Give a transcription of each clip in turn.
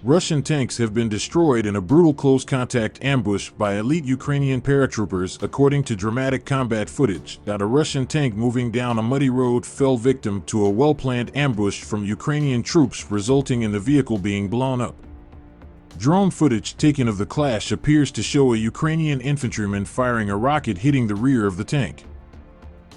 Russian tanks have been destroyed in a brutal close-contact ambush by elite Ukrainian paratroopers, according to dramatic combat footage. A Russian tank moving down a muddy road fell victim to a well-planned ambush from Ukrainian troops, resulting in the vehicle being blown up. Drone footage taken of the clash appears to show a Ukrainian infantryman firing a rocket hitting the rear of the tank.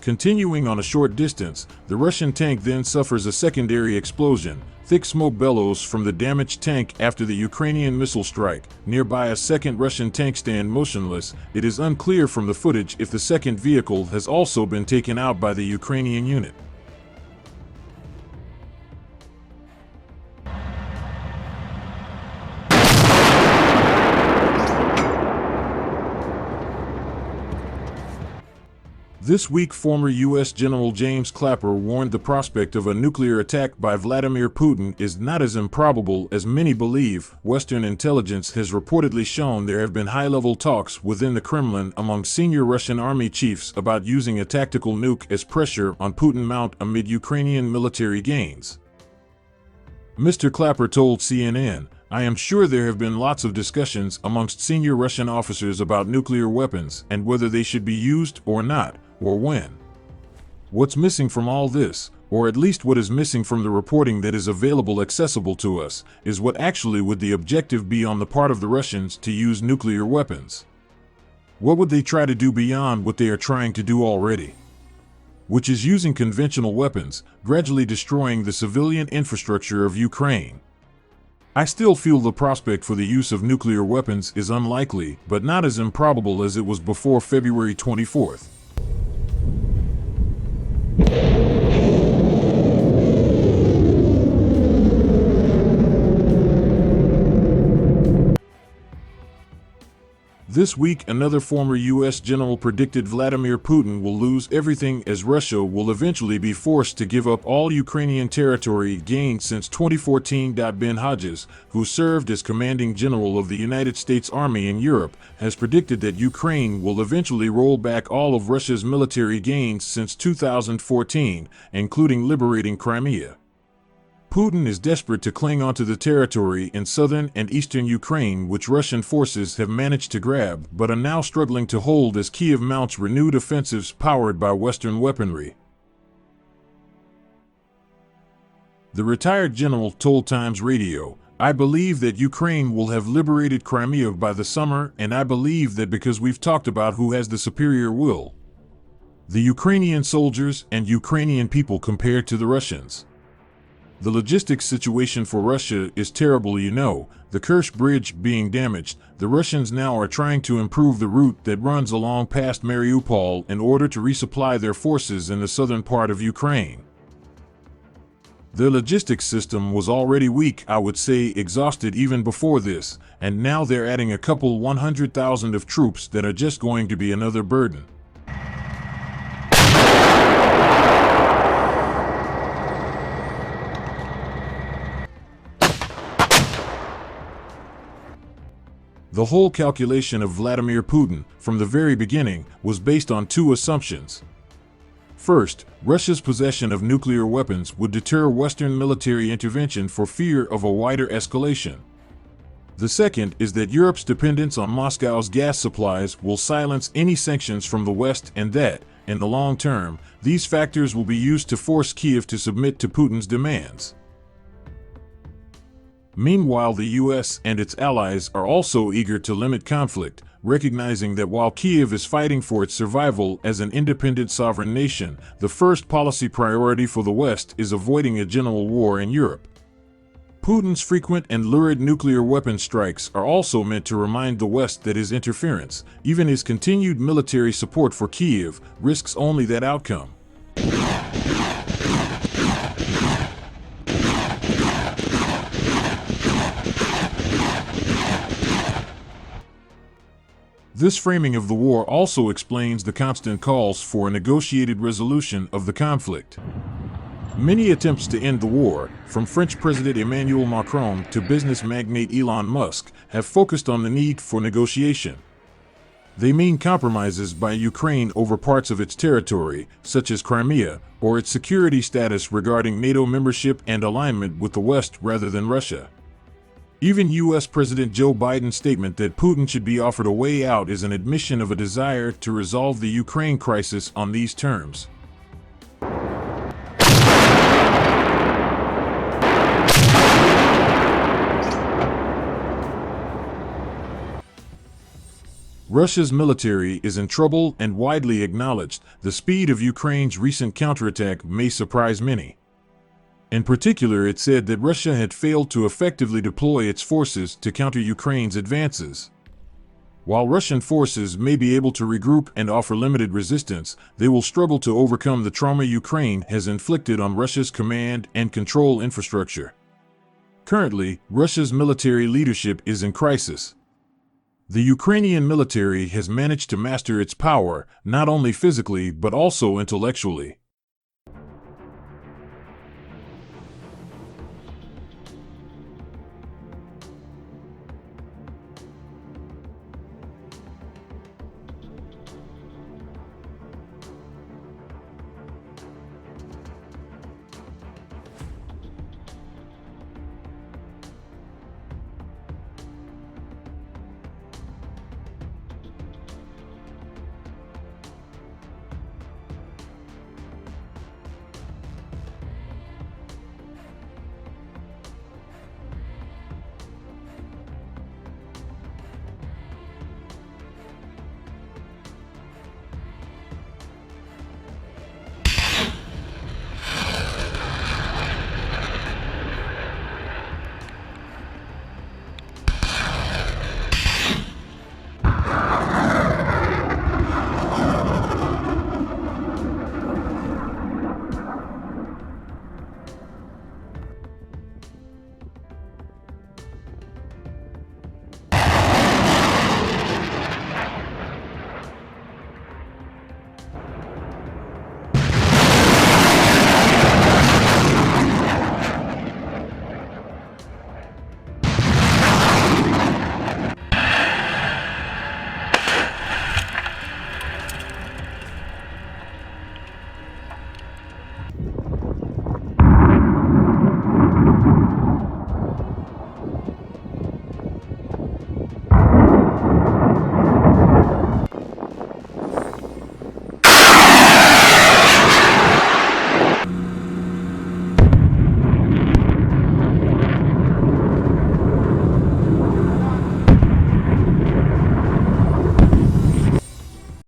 Continuing on a short distance, the Russian tank then suffers a secondary explosion. Thick smoke bellows from the damaged tank after the Ukrainian missile strike. Nearby, a second Russian tank stands motionless. It is unclear from the footage if the second vehicle has also been taken out by the Ukrainian unit. This week, former U.S. General James Clapper warned the prospect of a nuclear attack by Vladimir Putin is not as improbable as many believe. Western intelligence has reportedly shown there have been high-level talks within the Kremlin among senior Russian army chiefs about using a tactical nuke as pressure on Putin mount amid Ukrainian military gains. Mr. Clapper told CNN, "I am sure there have been lots of discussions amongst senior Russian officers about nuclear weapons and whether they should be used or not, or when. What's missing from all this, or at least what is missing from the reporting that is accessible to us, is what actually would the objective be on the part of the Russians to use nuclear weapons. What would they try to do beyond what they are trying to do already? Which is using conventional weapons, gradually destroying the civilian infrastructure of Ukraine. I still feel the prospect for the use of nuclear weapons is unlikely, but not as improbable as it was before February 24th. This week, another former U.S. general predicted Vladimir Putin will lose everything as Russia will eventually be forced to give up all Ukrainian territory gained since 2014. Ben Hodges, who served as commanding general of the United States Army in Europe, has predicted that Ukraine will eventually roll back all of Russia's military gains since 2014, including liberating Crimea. Putin is desperate to cling onto the territory in southern and eastern Ukraine, which Russian forces have managed to grab but are now struggling to hold as Kyiv mounts renewed offensives powered by Western weaponry. The retired general told Times Radio, "I believe that Ukraine will have liberated Crimea by the summer, and I believe that because we've talked about who has the superior will. The Ukrainian soldiers and Ukrainian people compared to the Russians. The logistics situation for Russia is terrible, the Kerch Bridge being damaged. The Russians now are trying to improve the route that runs along past Mariupol in order to resupply their forces in the southern part of Ukraine. Their logistics system was already weak, I would say exhausted even before this, and now they're adding a couple 100,000 of troops that are just going to be another burden." The whole calculation of Vladimir Putin, from the very beginning, was based on two assumptions. First, Russia's possession of nuclear weapons would deter Western military intervention for fear of a wider escalation. The second is that Europe's dependence on Moscow's gas supplies will silence any sanctions from the West, and that, in the long term, these factors will be used to force Kyiv to submit to Putin's demands. Meanwhile, the U.S. and its allies are also eager to limit conflict, recognizing that while Kyiv is fighting for its survival as an independent sovereign nation, the first policy priority for the West is avoiding a general war in Europe. Putin's frequent and lurid nuclear weapon strikes are also meant to remind the West that his interference, even his continued military support for Kyiv, risks only that outcome. This framing of the war also explains the constant calls for a negotiated resolution of the conflict. Many attempts to end the war, from French President Emmanuel Macron to business magnate Elon Musk, have focused on the need for negotiation. They mean compromises by Ukraine over parts of its territory, such as Crimea, or its security status regarding NATO membership and alignment with the West rather than Russia. Even U.S. President Joe Biden's statement that Putin should be offered a way out is an admission of a desire to resolve the Ukraine crisis on these terms. Russia's military is in trouble and widely acknowledged. The speed of Ukraine's recent counterattack may surprise many. In particular, it said that Russia had failed to effectively deploy its forces to counter Ukraine's advances. While Russian forces may be able to regroup and offer limited resistance, they will struggle to overcome the trauma Ukraine has inflicted on Russia's command and control infrastructure. Currently, Russia's military leadership is in crisis. The Ukrainian military has managed to master its power, not only physically but also intellectually.